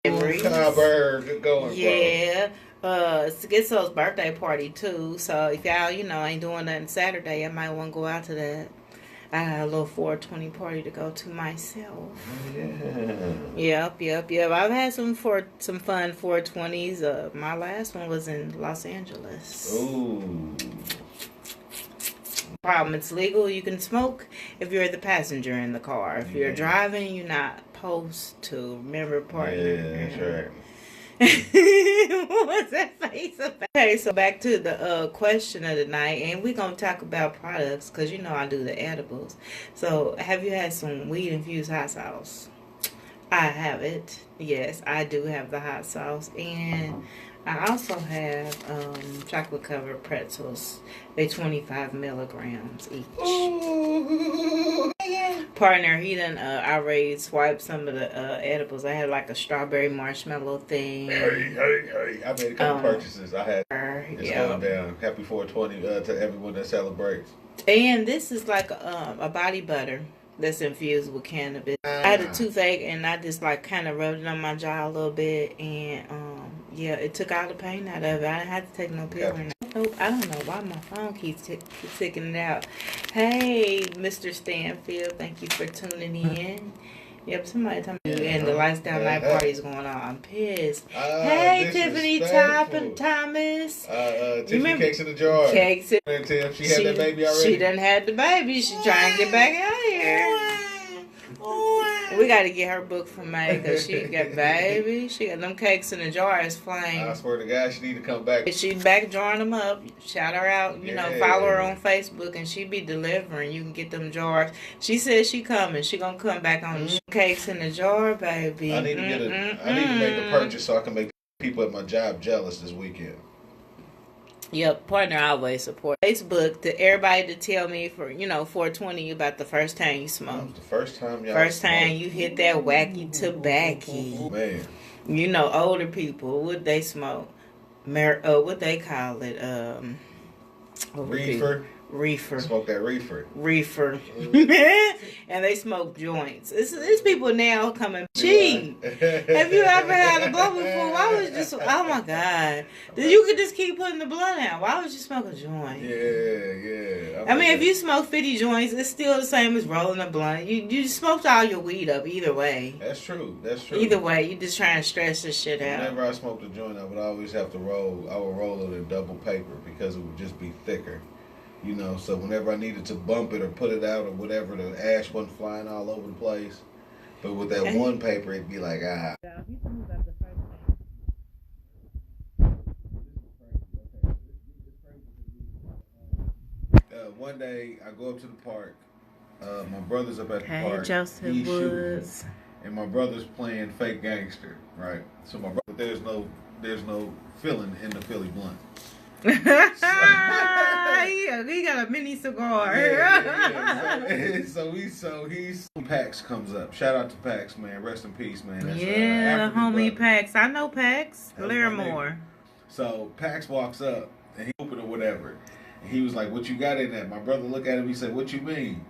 Good going, yeah. It's Schizo's birthday party too. So if y'all, ain't doing nothing Saturday, I might want to go out to that. I had a little 420 party to go to myself. Yeah. Yep. I've had some fun 420s. My last one was in Los Angeles. Ooh. Problem, it's legal. You can smoke if you're the passenger in the car. If you're driving, you're not supposed to. Remember, partner. Yeah, that's right. What's that face about? Okay, so back to the question of the night, and we're gonna talk about products because I do the edibles. So, have you had some weed infused hot sauce? I have it. Yes, I do have the hot sauce, and I also have chocolate covered pretzels. They 25 milligrams each. Ooh. Partner, he done already swiped some of the edibles. I had like a strawberry marshmallow thing. Hey. I made a couple purchases. I had it's going down. Happy 420 to everyone that celebrates. And this is like a body butter that's infused with cannabis. I had a toothache and I just like kind of rubbed it on my jaw a little bit, and it took all the pain out of it. I didn't have to take no pill or nothing. I don't know why my phone keeps ticking it out. Hey, Mr. Stanfield, thank you for tuning in. Yep, somebody told me and the Lifestyle Night Party is going on. I'm pissed. Hey, Tiffany Thomas. Tiffany Cakes in the Jar. Cakes in the Jar. She had that baby already. She done had the baby. She trying to get back out here. We got to get her book from May because she got baby. She got them cakes in the jar as flame. I swear to God, she need to come back. She's back drawing them up. Shout her out. Follow her on Facebook and she be delivering. You can get them jars. She says she coming. She gonna come back on cakes in the jar, baby. I need to I need to make a purchase so I can make people at my job jealous this weekend. Yep, partner always support Facebook to everybody to tell me for 420 about the first time you smoked. The first time you hit that wacky tobacco. Man. Older people, what they smoke? What they call it? Reefer. Smoke that reefer. And they smoke joints. It's people now coming cheap. Have you ever had a blunt before? Why was just? Oh my God! You could just keep putting the blunt out. Why would you smoke a joint? Yeah. I mean, if you smoke 50 joints, it's still the same as rolling a blunt. You smoked all your weed up either way. That's true. Either way, you just trying to stretch this shit out. Whenever I smoked a joint, I would always have to roll. I would roll it in double paper because it would just be thicker. So whenever I needed to bump it or put it out or whatever, the ash wasn't flying all over the place. But with that one paper, it'd be like, One day, I go up to the park. My brother's up at the park. Hey, Joseph Woods. And my brother's playing fake gangster, right? So my brother, there's no filling in the Philly blunt. He got a mini cigar. So Pax comes up. Shout out to Pax, man. Rest in peace, man. That's, homie Pax. I know Pax. Larimore. So Pax walks up and he opened or whatever. And he was like, "What you got in that?" My brother looked at him. He said, "What you mean?"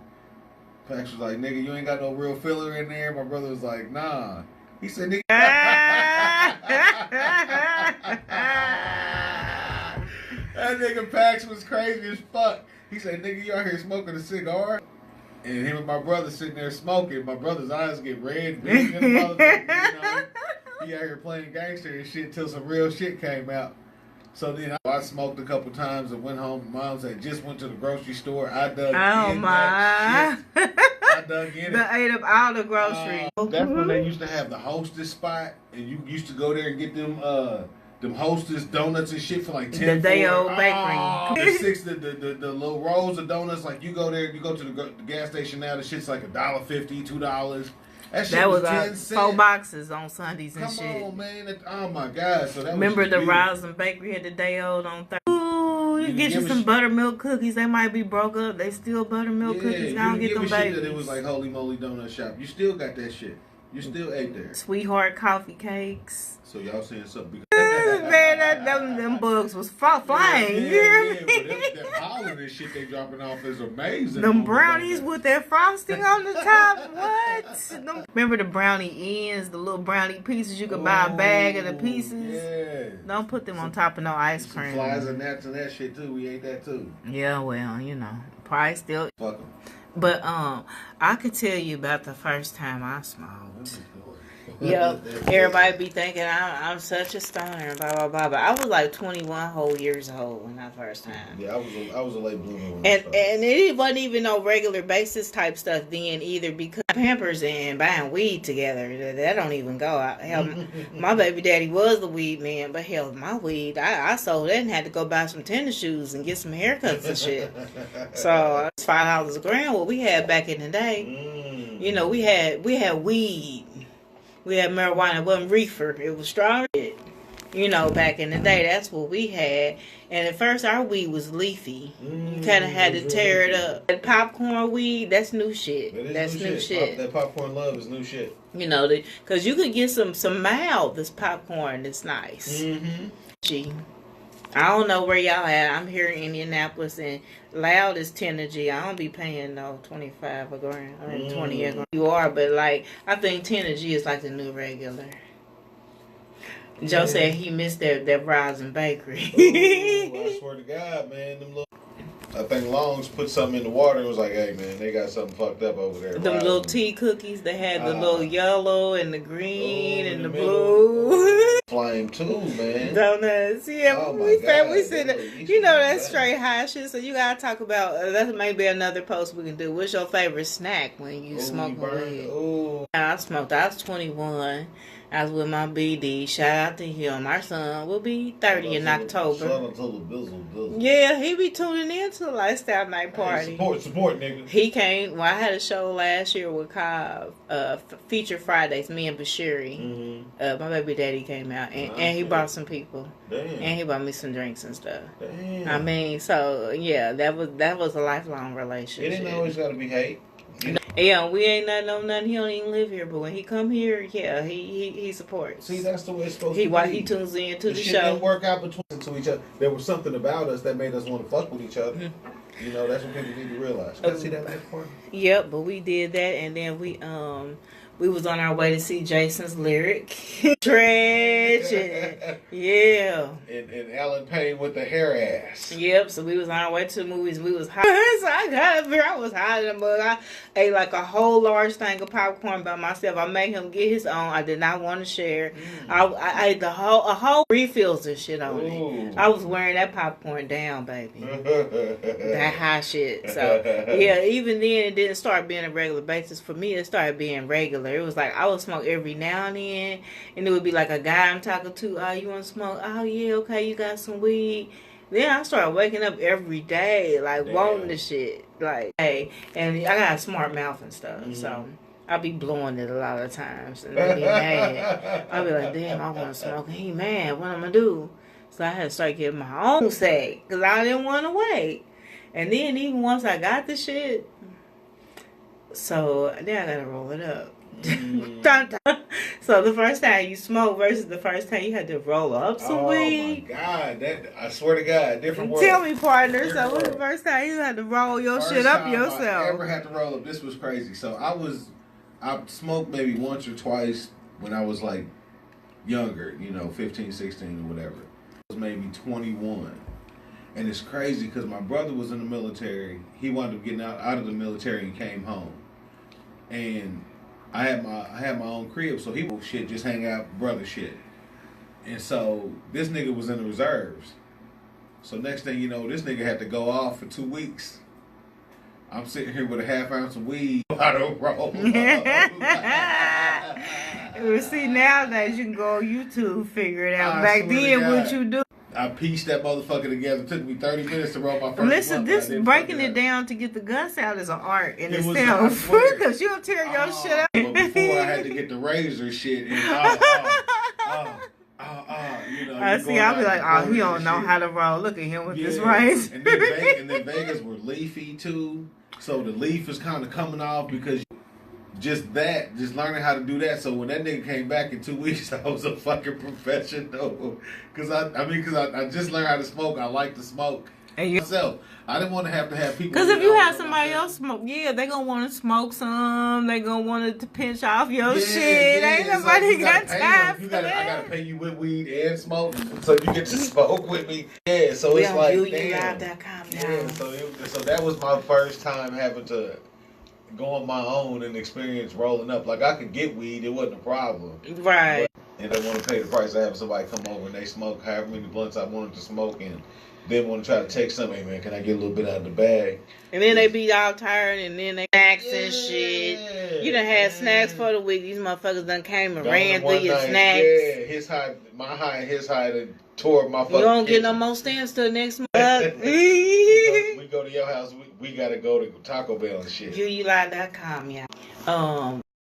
Pax was like, "Nigga, you ain't got no real filler in there." My brother was like, "Nah." He said, "Nigga." That nigga Pax was crazy as fuck. He said, "Nigga, you out here smoking a cigar?" And him and my brother sitting there smoking. My brother's eyes get red. He out here playing gangster and shit till some real shit came out. So then I smoked a couple times and went home. Mom said, just went to the grocery store. I dug in that shit. I dug in it. I ate up all the groceries. That's when they used to have the Hostess spot. And you used to go there and get them Hostess donuts and shit for like 10. The day old bakery. The little rolls of donuts. Like you go there, you go to the gas station now. The shit's like $1.50, $2. That was 10 cents. 4 boxes on Sundays and shit. Come on, man. Oh my God. So that remember the Rosin Bakery had the day old on Thursday. Ooh, you get you some buttermilk cookies. They might be broke up. They still buttermilk cookies. I don't get them babies. That it was like Holy Moly Donut Shop. You still got that shit. You still ate there. Sweetheart coffee cakes. So y'all saying something? Because Man, them bugs was flying. You hear me? But that pollen and shit they dropping off is amazing. Them brownies with that frosting on the top. What? Remember the brownie ends, the little brownie pieces? You could buy a bag of the pieces. Yeah. Don't put them on top of no ice Some cream. flies and gnats and that shit too. We ate that too. Yeah, well, price still. Fuck them. But I could tell you about the first time I smoked. Yep, everybody be thinking I'm such a stoner, blah blah blah. But I was like 21 whole years old when that first time. Yeah, I was a late bloomer when And it wasn't even no regular basis type stuff then either, because Pampers and buying weed together, that don't even go out. Hell, my baby daddy was the weed man, but hell, my weed, I sold that and had to go buy some tennis shoes and get some haircuts and shit. So it's $5 a gram what we had back in the day. You know, we had weed. We had marijuana. It wasn't reefer. It was strong. You know, back in the day, that's what we had. And at first, our weed was leafy. You kind of had to tear it up. That popcorn weed, that's new shit. That's new shit. That popcorn love is new shit. You know, because you could get some mild this popcorn that's nice. Gee. I don't know where y'all at. I'm here in Indianapolis, and loud is 10 a G. I don't be paying no 25 a gram. I mean 20 a gram. You are, but like I think 10 a G is like the new regular. Joe said he missed that Rising Bakery. Ooh, I swear to God, man, them little. I think Longs put something in the water and was like, "Hey, man, they got something fucked up over there." Them little tea cookies that had the little yellow and the green and the blue. Flame too, man. Donuts, yeah. Oh we God, said, you know, that's straight high shit. So you gotta talk about that. Maybe another post we can do. What's your favorite snack when you smoke weed? I smoked. I was 21. I was with my BD. Shout out to him. Our son will be 30 in October. Shout out to the Bizzle. Yeah, he be tuning in to the Lifestyle Night Party. Hey, support, nigga. He came. Well, I had a show last year with Cobb, Feature Fridays, me and Bashiri. My baby daddy came out, and he brought some people. Damn. And he bought me some drinks and stuff. Damn. I mean, so yeah, that was a lifelong relationship. It ain't always gotta be hate. Yeah, we ain't nothing. He don't even live here, but when he come here, yeah, he supports. See, that's the way it's supposed to be. He tunes in to the shit show. Didn't work out between to each other. There was something about us that made us want to fuck with each other. You know, that's what people need to realize. Can I see that last part? Yep, but we did that, and then we was on our way to see Jason's Lyric. Trash. Yeah. And Alan Payne with the hair ass. Yep, so we was on our way to the movies. We was high. So I got up here. I was high in the mug. I ate like a whole large thing of popcorn by myself. I made him get his own. I did not want to share. I ate a whole refills and shit on it. I was wearing that popcorn down, baby. That high shit. So, yeah, even then it didn't start being a regular basis. For me, it started being regular. It was like I would smoke every now and then, and it would be like a guy I'm talking to. Oh, you want to smoke? Oh, yeah, okay, you got some weed. Then I started waking up every day, like wanting the shit, like hey. And I got a smart mouth and stuff, so I be blowing it a lot of times, and they be mad. I be like, damn, I want to smoke. And he mad. What I'm gonna do? So I had to start getting my own sack because I didn't want to wait. And then even once I got the shit, so then I gotta roll it up. So the first time you smoke versus the first time you had to roll up some weed. Oh my God, that I swear to God, different world. Tell me, partner. So what's the first time you had to roll your shit up yourself? I ever had to roll up. This was crazy. So I smoked maybe once or twice when I was like younger, 15, 16 or whatever. I was maybe 21. And it's crazy because my brother was in the military. He wound up getting out of the military and came home. And I had my own crib, so he would shit, just hang out, brother shit. And so this nigga was in the reserves. So next thing you know, this nigga had to go off for 2 weeks. I'm sitting here with a half ounce of weed. I don't roll. See, nowadays you can go on YouTube, figure it out. Back then, what you do? I pieced that motherfucker together. It took me 30 minutes to roll my first Listen, this breaking it down to get the guts out is an art in itself. Because you'll tear your shit up. But before I had to get the razor shit and I see, I'll be like, oh, he don't know how to roll. Look at him with this rice. And then Vegas were leafy too. So the leaf is kind of coming off because just learning how to do that. So when that nigga came back in 2 weeks, I was a fucking professional. Cause I just learned how to smoke. I like to smoke myself. I didn't want to have people. Cause if you have somebody else smoke, they gonna want to smoke some. They gonna want to pinch off your shit. Ain't nobody got time for that. I gotta pay you with weed and smoke, so you get to smoke with me. Yeah, so it's like damn. Yeah, so that was my first time having to go on my own and experience rolling up. Like I could get weed, it wasn't a problem. Right. And they want to pay the price of having somebody come over and they smoke however many blunts I wanted to smoke and then want to try to take something. Hey man, can I get a little bit out of the bag? And then they be all tired and then they snacks and shit. You done had snacks for the week. These motherfuckers done came and ran through your snacks. Yeah, my high and his high that tore my fucking. You don't get no more stamps till next month. we go to your house. We gotta go to Taco Bell and shit. UULive.com, yeah.